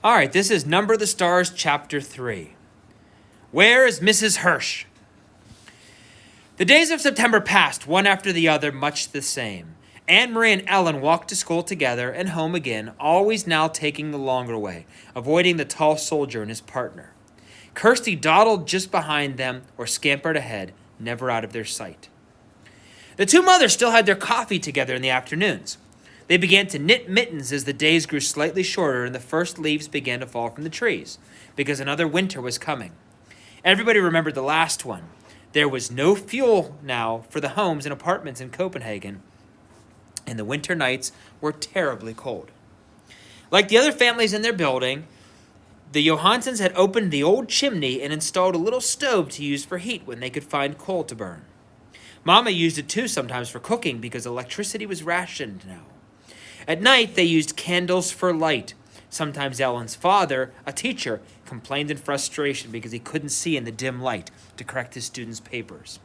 All right, this is Number the Stars, Chapter 3. Where is Mrs. Hirsch? The days of September passed, one after the other, much the same. Anne-Marie and Ellen walked to school together and home again, always now taking the longer way, avoiding the tall soldier and his partner. Kirsty dawdled just behind them or scampered ahead, never out of their sight. The two mothers still had their coffee together in the afternoons. They began to knit mittens as the days grew slightly shorter and the first leaves began to fall from the trees, because another winter was coming. Everybody remembered the last one. There was no fuel now for the homes and apartments in Copenhagen, and the winter nights were terribly cold. Like the other families in their building, the Johansons had opened the old chimney and installed a little stove to use for heat when they could find coal to burn. Mama used it too sometimes for cooking because electricity was rationed now. At night, they used candles for light. Sometimes Ellen's father, a teacher, complained in frustration because he couldn't see in the dim light to correct his students' papers.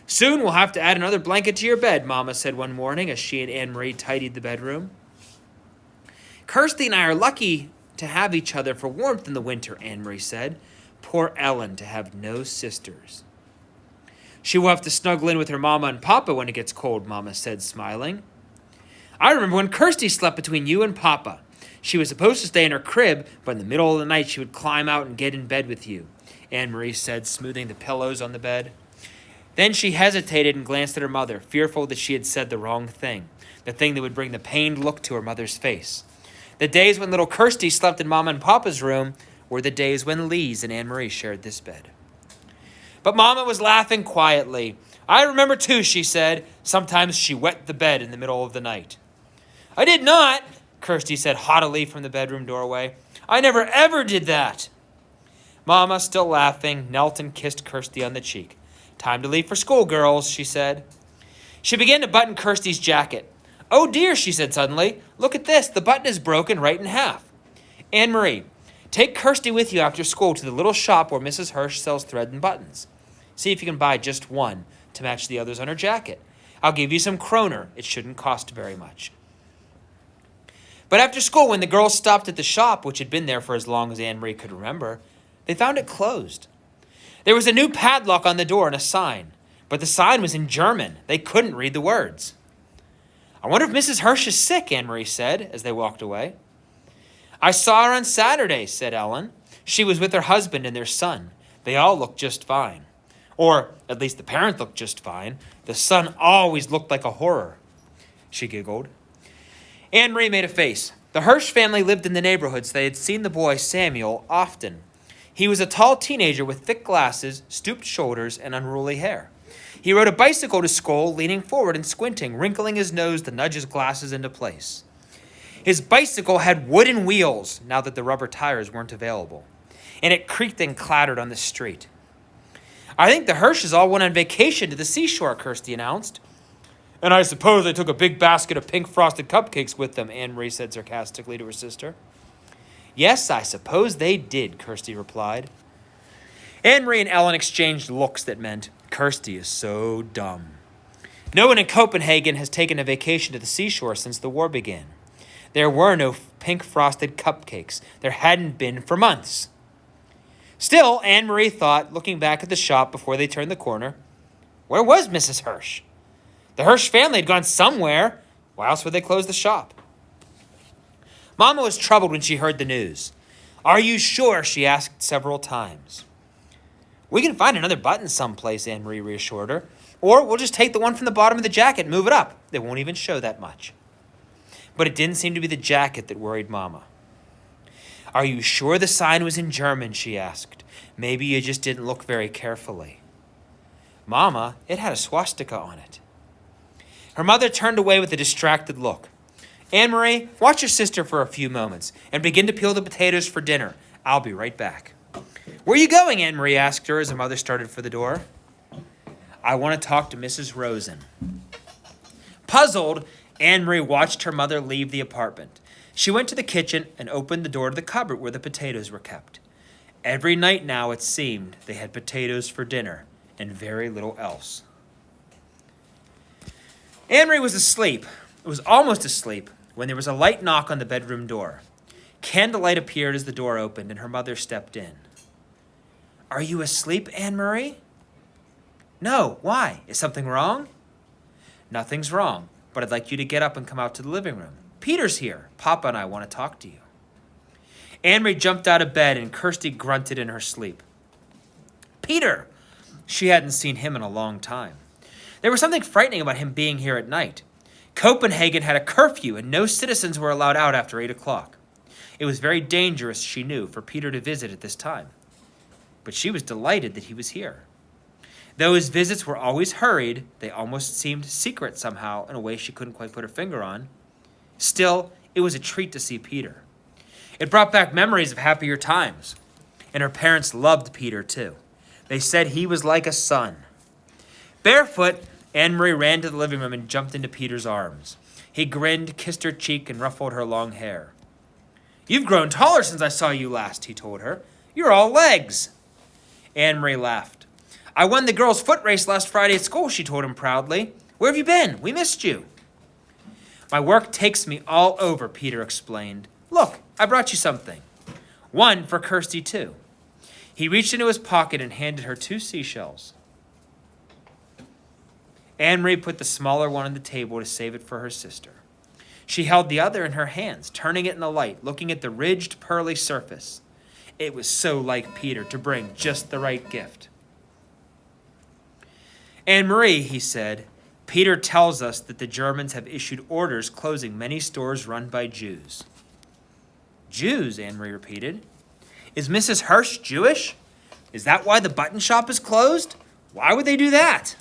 Soon we'll have to add another blanket to your bed, Mama said one morning as she and Anne-Marie tidied the bedroom. Kirsty and I are lucky to have each other for warmth in the winter, Anne-Marie said. Poor Ellen to have no sisters. She will have to snuggle in with her Mama and Papa when it gets cold, Mama said, smiling. I remember when Kirsty slept between you and Papa. She was supposed to stay in her crib, but in the middle of the night she would climb out and get in bed with you, Anne-Marie said, smoothing the pillows on the bed. Then she hesitated and glanced at her mother, fearful that she had said the wrong thing, the thing that would bring the pained look to her mother's face. The days when little Kirsty slept in Mama and Papa's room were the days when Lise and Anne-Marie shared this bed. But Mama was laughing quietly. I remember too, she said. Sometimes she wet the bed in the middle of the night. I did not, Kirsty said haughtily from the bedroom doorway. I never ever did that. Mama, still laughing, knelt and kissed Kirsty on the cheek. Time to leave for school, girls, she said. She began to button Kirsty's jacket. Oh dear, she said suddenly. Look at this. The button is broken right in half. Anne-Marie, take Kirsty with you after school to the little shop where Mrs. Hirsch sells thread and buttons. See if you can buy just one to match the others on her jacket. I'll give you some kroner. It shouldn't cost very much. But after school, when the girls stopped at the shop, which had been there for as long as Anne-Marie could remember, they found it closed. There was a new padlock on the door and a sign, but the sign was in German. They couldn't read the words. I wonder if Mrs. Hirsch is sick, Anne-Marie said as they walked away. I saw her on Saturday, said Ellen. She was with her husband and their son. They all looked just fine. Or, at least the parent looked just fine. The son always looked like a horror. She giggled. Anne-Marie made a face. The Hirsch family lived in the neighborhood, so they had seen the boy, Samuel, often. He was a tall teenager with thick glasses, stooped shoulders, and unruly hair. He rode a bicycle to school, leaning forward and squinting, wrinkling his nose to nudge his glasses into place. His bicycle had wooden wheels, now that the rubber tires weren't available, and it creaked and clattered on the street. I think the Hirsches all went on vacation to the seashore, Kirsty announced. And I suppose they took a big basket of pink frosted cupcakes with them, Anne-Marie said sarcastically to her sister. Yes, I suppose they did, Kirsty replied. Anne-Marie and Ellen exchanged looks that meant, Kirsty is so dumb. No one in Copenhagen has taken a vacation to the seashore since the war began. There were no pink frosted cupcakes. There hadn't been for months. Still, Anne-Marie thought, looking back at the shop before they turned the corner, where was Mrs. Hirsch? The Hirsch family had gone somewhere. Why else would they close the shop? Mama was troubled when she heard the news. Are you sure? She asked several times. We can find another button someplace, Anne-Marie reassured her. Or we'll just take the one from the bottom of the jacket and move it up. They won't even show that much. But it didn't seem to be the jacket that worried Mama. Are you sure the sign was in German? She asked. Maybe you just didn't look very carefully. Mama, it had a swastika on it. Her mother turned away with a distracted look. Anne-Marie, watch your sister for a few moments and begin to peel the potatoes for dinner. I'll be right back. Where are you going? Anne-Marie asked her as her mother started for the door. I want to talk to Mrs. Rosen. Puzzled, Anne-Marie watched her mother leave the apartment. She went to the kitchen and opened the door to the cupboard where the potatoes were kept. Every night now, it seemed, they had potatoes for dinner and very little else. Anne-Marie was asleep. It was almost asleep when there was a light knock on the bedroom door. Candlelight appeared as the door opened, and her mother stepped in. "Are you asleep, Anne-Marie?" "No, why? Is something wrong?" "Nothing's wrong, but I'd like you to get up and come out to the living room. Peter's here. Papa and I want to talk to you." Anne-Marie jumped out of bed, and Kirsty grunted in her sleep. Peter! She hadn't seen him in a long time. There was something frightening about him being here at night. Copenhagen had a curfew, and no citizens were allowed out after 8 o'clock. It was very dangerous, she knew, for Peter to visit at this time. But she was delighted that he was here. Though his visits were always hurried, they almost seemed secret somehow in a way she couldn't quite put her finger on. Still, it was a treat to see Peter. It brought back memories of happier times. And her parents loved Peter, too. They said he was like a son. Barefoot, Anne-Marie ran to the living room and jumped into Peter's arms. He grinned, kissed her cheek, and ruffled her long hair. "You've grown taller since I saw you last," he told her. "You're all legs." Anne-Marie laughed. "I won the girls' foot race last Friday at school," she told him proudly. "Where have you been? We missed you." "My work takes me all over," Peter explained. "Look, I brought you something. One for Kirsty, too." He reached into his pocket and handed her 2 seashells. Anne-Marie put the smaller one on the table to save it for her sister. She held the other in her hands, turning it in the light, looking at the ridged, pearly surface. It was so like Peter to bring just the right gift. "Anne-Marie," he said, "Peter tells us that the Germans have issued orders closing many stores run by Jews." "Jews?" Anne-Marie repeated. "Is Mrs. Hirsch Jewish? Is that why the button shop is closed? Why would they do that?"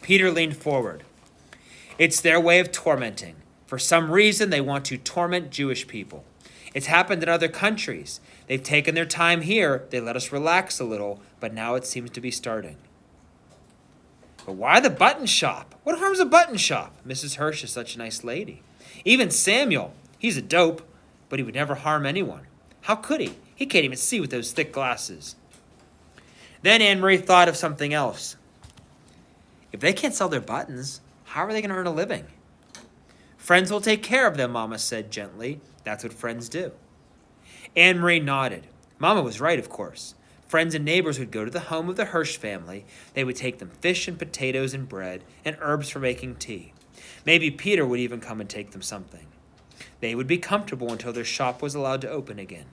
Peter leaned forward. "It's their way of tormenting. For some reason, they want to torment Jewish people. It's happened in other countries. They've taken their time here. They let us relax a little, but now it seems to be starting." "But why the button shop? What harm's a button shop? Mrs. Hirsch is such a nice lady. Even Samuel, he's a dope, but he would never harm anyone. How could he? He can't even see with those thick glasses." Then Anne-Marie thought of something else. If they can't sell their buttons, how are they going to earn a living? "Friends will take care of them," Mama said gently. "That's what friends do." Anne-Marie nodded. Mama was right, of course. Friends and neighbors would go to the home of the Hirsch family. They would take them fish and potatoes and bread and herbs for making tea. Maybe Peter would even come and take them something. They would be comfortable until their shop was allowed to open again.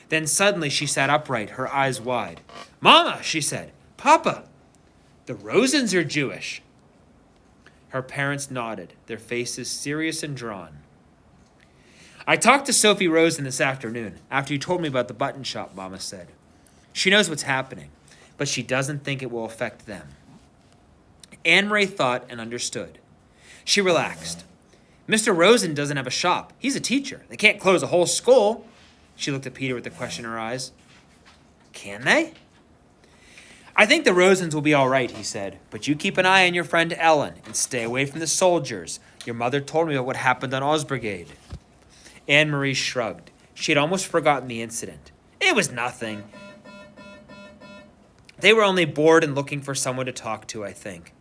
Then suddenly she sat upright, her eyes wide. "Mama," she said. "Papa, the Rosens are Jewish." Her parents nodded, their faces serious and drawn. "I talked to Sophie Rosen this afternoon, after you told me about the button shop," Mama said. "She knows what's happening, but she doesn't think it will affect them." Anne-Marie thought and understood. She relaxed. "Mr. Rosen doesn't have a shop. He's a teacher. They can't close a whole school." She looked at Peter with a question in her eyes. "Can they?" "I think the Rosens will be all right," he said. "But you keep an eye on your friend Ellen and stay away from the soldiers. Your mother told me about what happened on Osbrigade." Anne-Marie shrugged. She had almost forgotten the incident. It was nothing. They were only bored and looking for someone to talk to, I think.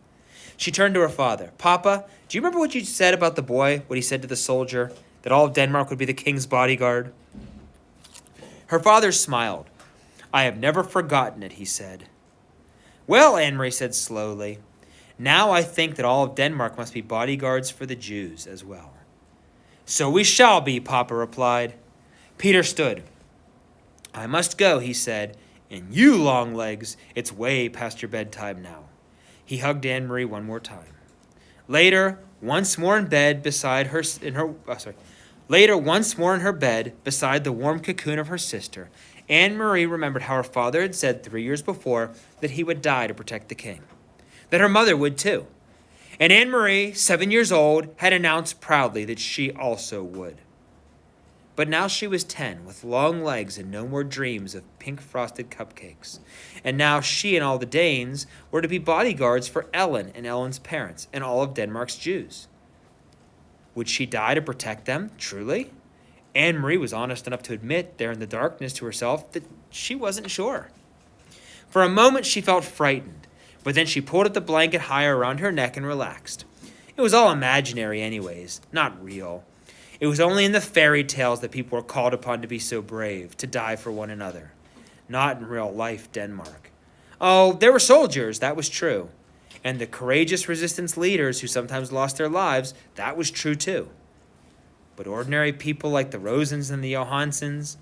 She turned to her father. "Papa, do you remember what you said about the boy, what he said to the soldier, that all of Denmark would be the king's bodyguard?" Her father smiled. "I have never forgotten it," he said. "Well," Anne-Marie said slowly, "now I think that all of Denmark must be bodyguards for the Jews as well." "So we shall be," Papa replied. Peter stood. "I must go," he said, "and you, Longlegs, it's way past your bedtime now." He hugged Anne-Marie one more time. Later, once more in bed beside the warm cocoon of her sister, Anne-Marie remembered how her father had said 3 years before that he would die to protect the king. That her mother would too. And Anne-Marie, 7 years old, had announced proudly that she also would. But now she was 10, with long legs and no more dreams of pink frosted cupcakes. And now she and all the Danes were to be bodyguards for Ellen and Ellen's parents and all of Denmark's Jews. Would she die to protect them, truly? Anne-Marie was honest enough to admit there in the darkness to herself that she wasn't sure. For a moment she felt frightened, but then she pulled at the blanket higher around her neck and relaxed. It was all imaginary anyways, not real. It was only in the fairy tales that people were called upon to be so brave, to die for one another. Not in real life Denmark. Oh, there were soldiers, that was true. And the courageous resistance leaders who sometimes lost their lives, that was true too. But ordinary people like the Rosens and the Johansons,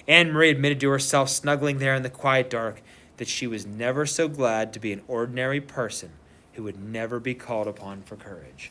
Anne Marie admitted to herself, snuggling there in the quiet dark, that she was never so glad to be an ordinary person who would never be called upon for courage.